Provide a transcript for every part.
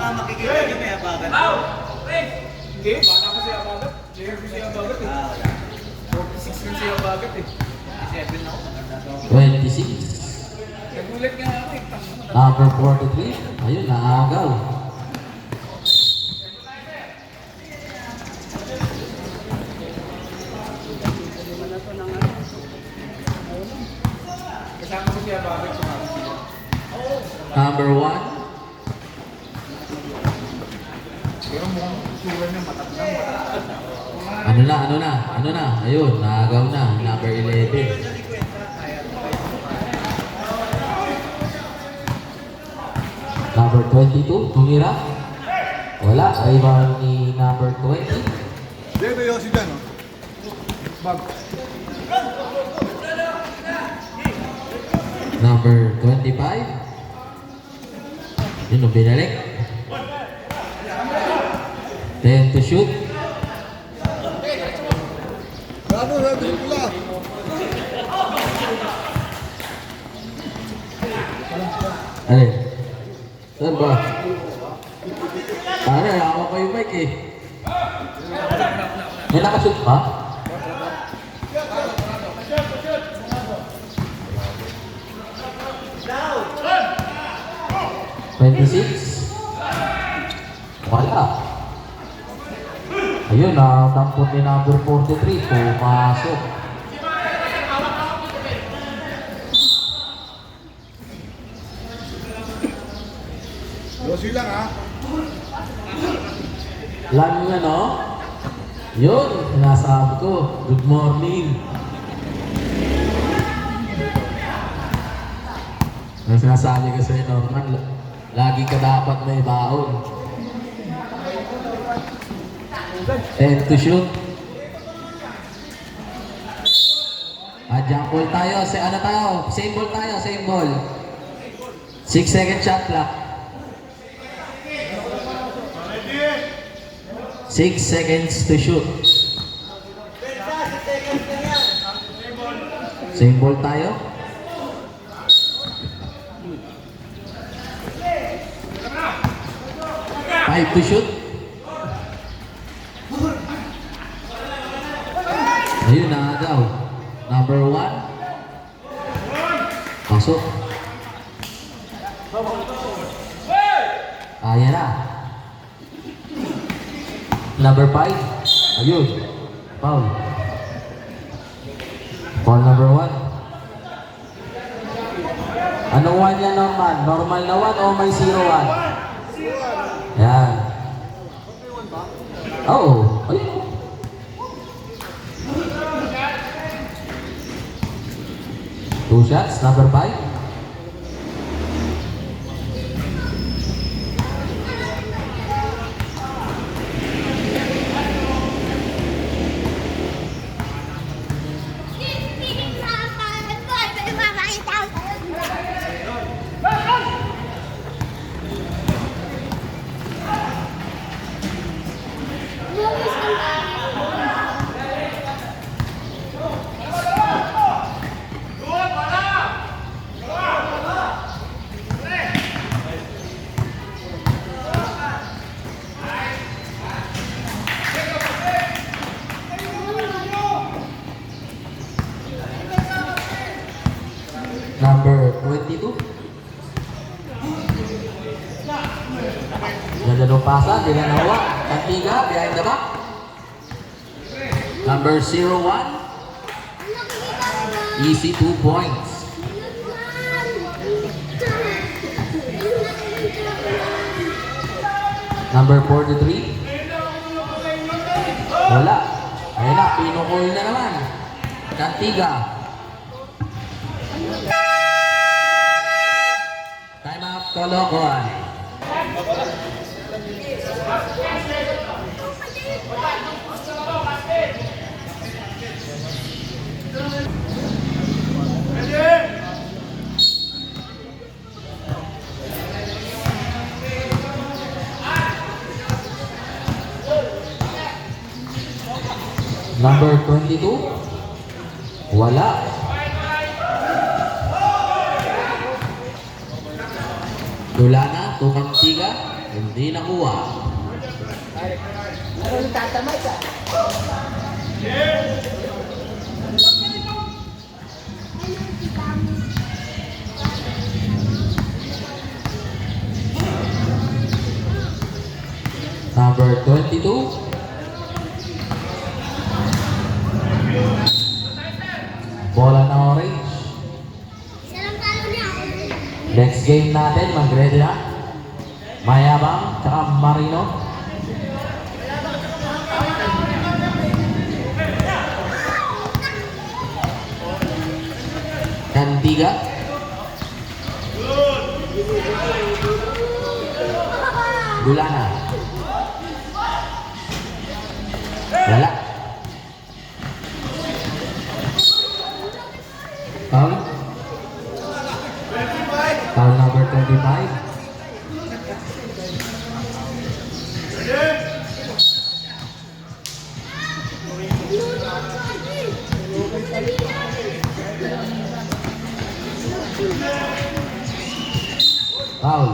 nga makikita niyo may abagan. Hindi, bata pa siya bagat. Player ko siya bagat eh. 46 rin siya bagat eh. 7 ako. 26. Nagulat nga ako eh. Number 43. Ayun, naagaw. Kasama ko siya bagat sa mga siya. Number 1. Pero mukhang itsura niya matatang. Ano na? Ayun, naagaw na. Number 11. Number 22, tumira. Wala, rival ni number 20. Diego Yossi dyan, no? Bag. Number 25. Yun, binalik. 10 to shoot. Bravo, Rodri Pula. Alin? Saan ba? Ano, hawak ko yung mic eh. May nakashoot pa? Wala. Ayun, natampot ni number 43. Pumasok. Yossi lang, ha? Lang yun, no? Yun, sinasabi ko. Good morning. Ang sinasabi ko sa'yo, Norman, lagi ka dapat may baon. 10 to shoot. Jump ball tayo. Ano tayo? Same ball tayo, same ball. 6 second shot clock. 6 seconds to shoot. Same ball tayo. 5 to shoot. Ayun, naagaw. Number 1. Pasok. Kaya na. Number 5. Ayun. Foul. Foul number 1. Anong 1 yan, Norman? Normal na 1 o may 0-1? Yan. Oh. Ayun. Two shots, number 5. Number 22. Ganda ng pasa, dinanawa. Kantiga, behind the back. Number 01. Easy 2 points. Number 43. Wala. Ayun na, pinukul na naman. Kantiga. Time out, Caloocan. Number 22. Wala. Dulana, Tumantiga. Hindi nakuha. Number 22. Bola na orange. Next game natin, mag-ready na. Mayabang, tsaka Marino. Cantiga. Gulana. Wala. Foul. Foul number 25. Foul.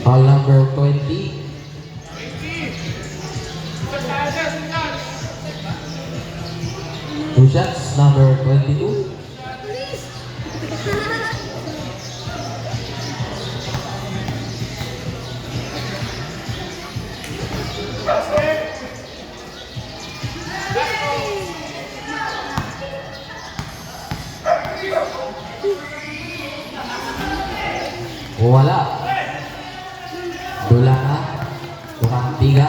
Foul number 20. Two shots, number 22. Wala. Dulana. Tukang tiga.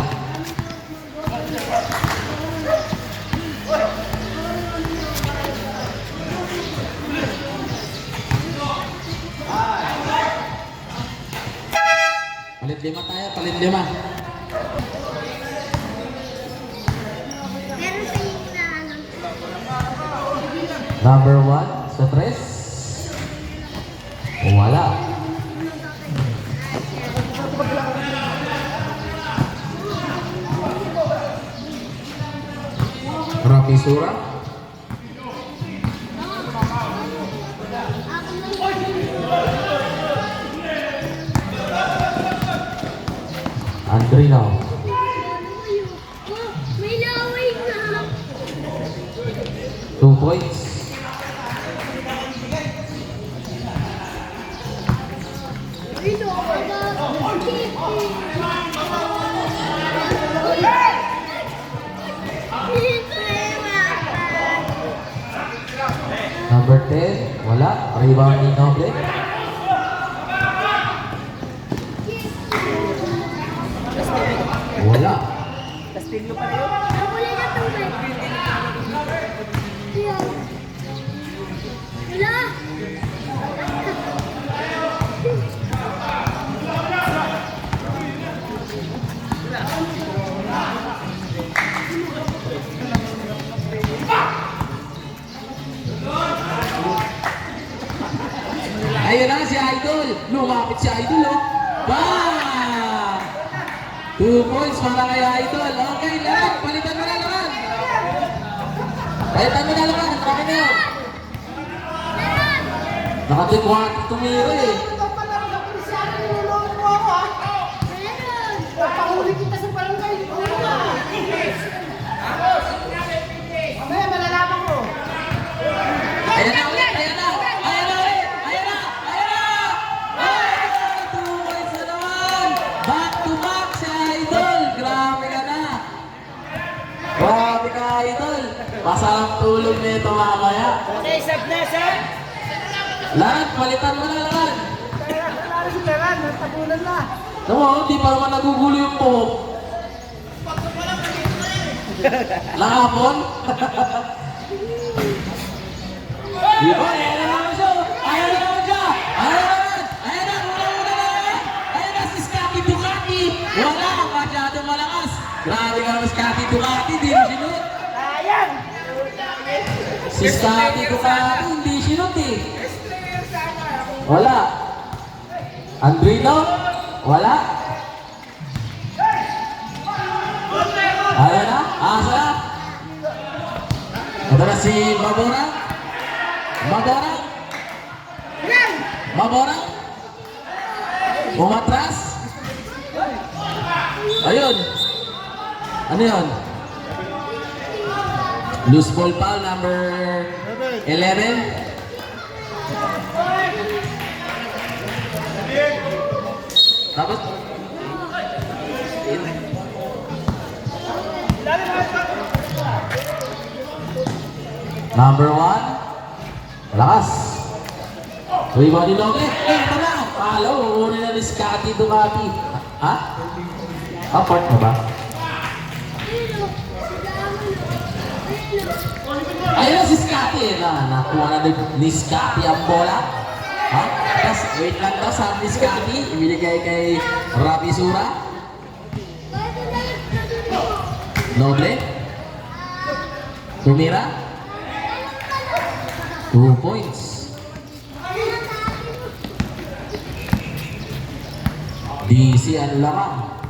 Palit lima tayo, palit lima. Number 1 sa 3. Wala. Rapisura. Andrino. May laway na. 2 points. Ito ako na. Number 10. Wala. Rebound ni Noble. Wala. Wala na tubig. Wala. Ayun na si Idol. Lumapit si Idol, oh. Bang! 2 points para kay Idol. Okay, lahat. Palitan mo na lahat. Palitan mo na lahat. Okay na yun. Nakatikwa tumira eh. Pahuli kita sa barangay. Mamaya malalaman ko. Ayan na ulit. Ayan na. Ayan na ulit. Ayan na. Ayan na. Ay, 2 points na naman. Back to back si Idol. Grabe ka na. Grabe ka, Idol. Masarap tulog nito mamaya. Okay, sab na, sab. Lahat, palitan mo na lahat. Kaya si Teran, natabunan na. Naman, di pa naman nagugulo yung buhok. Nakapon? Diba? Ayan na naman siya! Ayan na naman siya! Ayan na naman! Ayan na! Wala na naman! Ayan na si Scotty Ducati! Wala! Masyadong malakas! Grabe ka naman Scotty Ducati! Di mo sinut! Sayang! Si Scotty Ducati hindi sinut eh! Wala! Andrino? Wala! Ayan na! Asa na! Ito na si Mabora! Mabora! Mabora! Umatras. Ayun. Ano yun? Loose ball foul number 11. Tapos number 1. Lakas. Rebound ni Logan. Ito na. Palo. Uuna na ni Scotty Ducati. Ha? Apart na ba? Ayun na si Scotty. Nakuha na ni Scotty ang bola. Ha? Tapos, wait lang daw sa ni Scotty. Ibinigay kay Rabi Sura. Noble. Tumira. 2 points. DC ang lamang.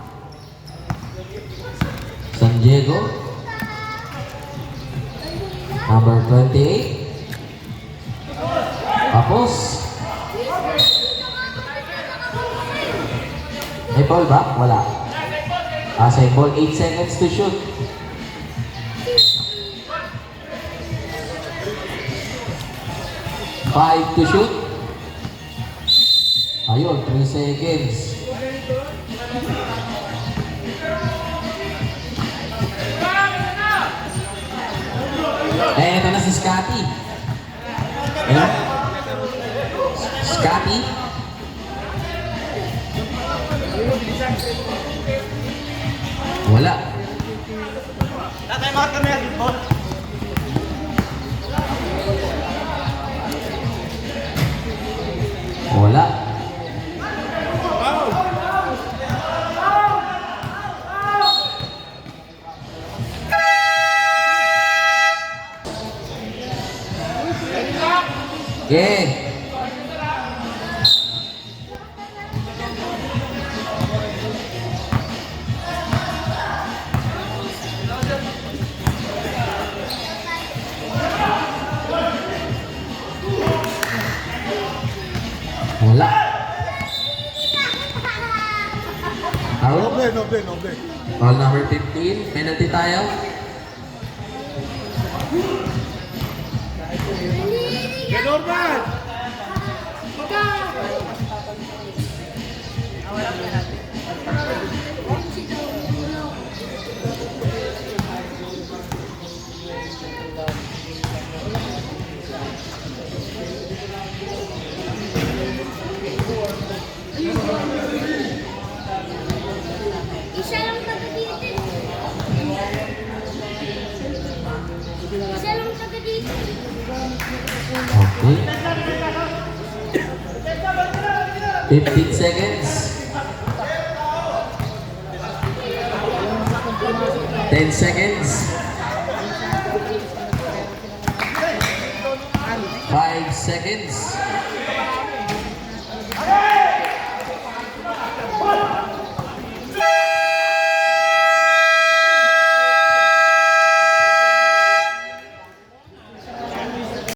San Diego. Number 28. Tapos. May ball ba? Wala. Same ball. 8 seconds to shoot. Five to shoot. Ayun, 3 seconds. Ito na si Scotty. Ayan. Scotty. Wala. Tatay, mga kami ang ball. Wala. Okay. Wala. Out. Noble. Foul number 15. Penalty tayo. Norman! Isa lang taga dito. Isa lang taga dito. Okay. 15 seconds. 10 seconds. 5 seconds.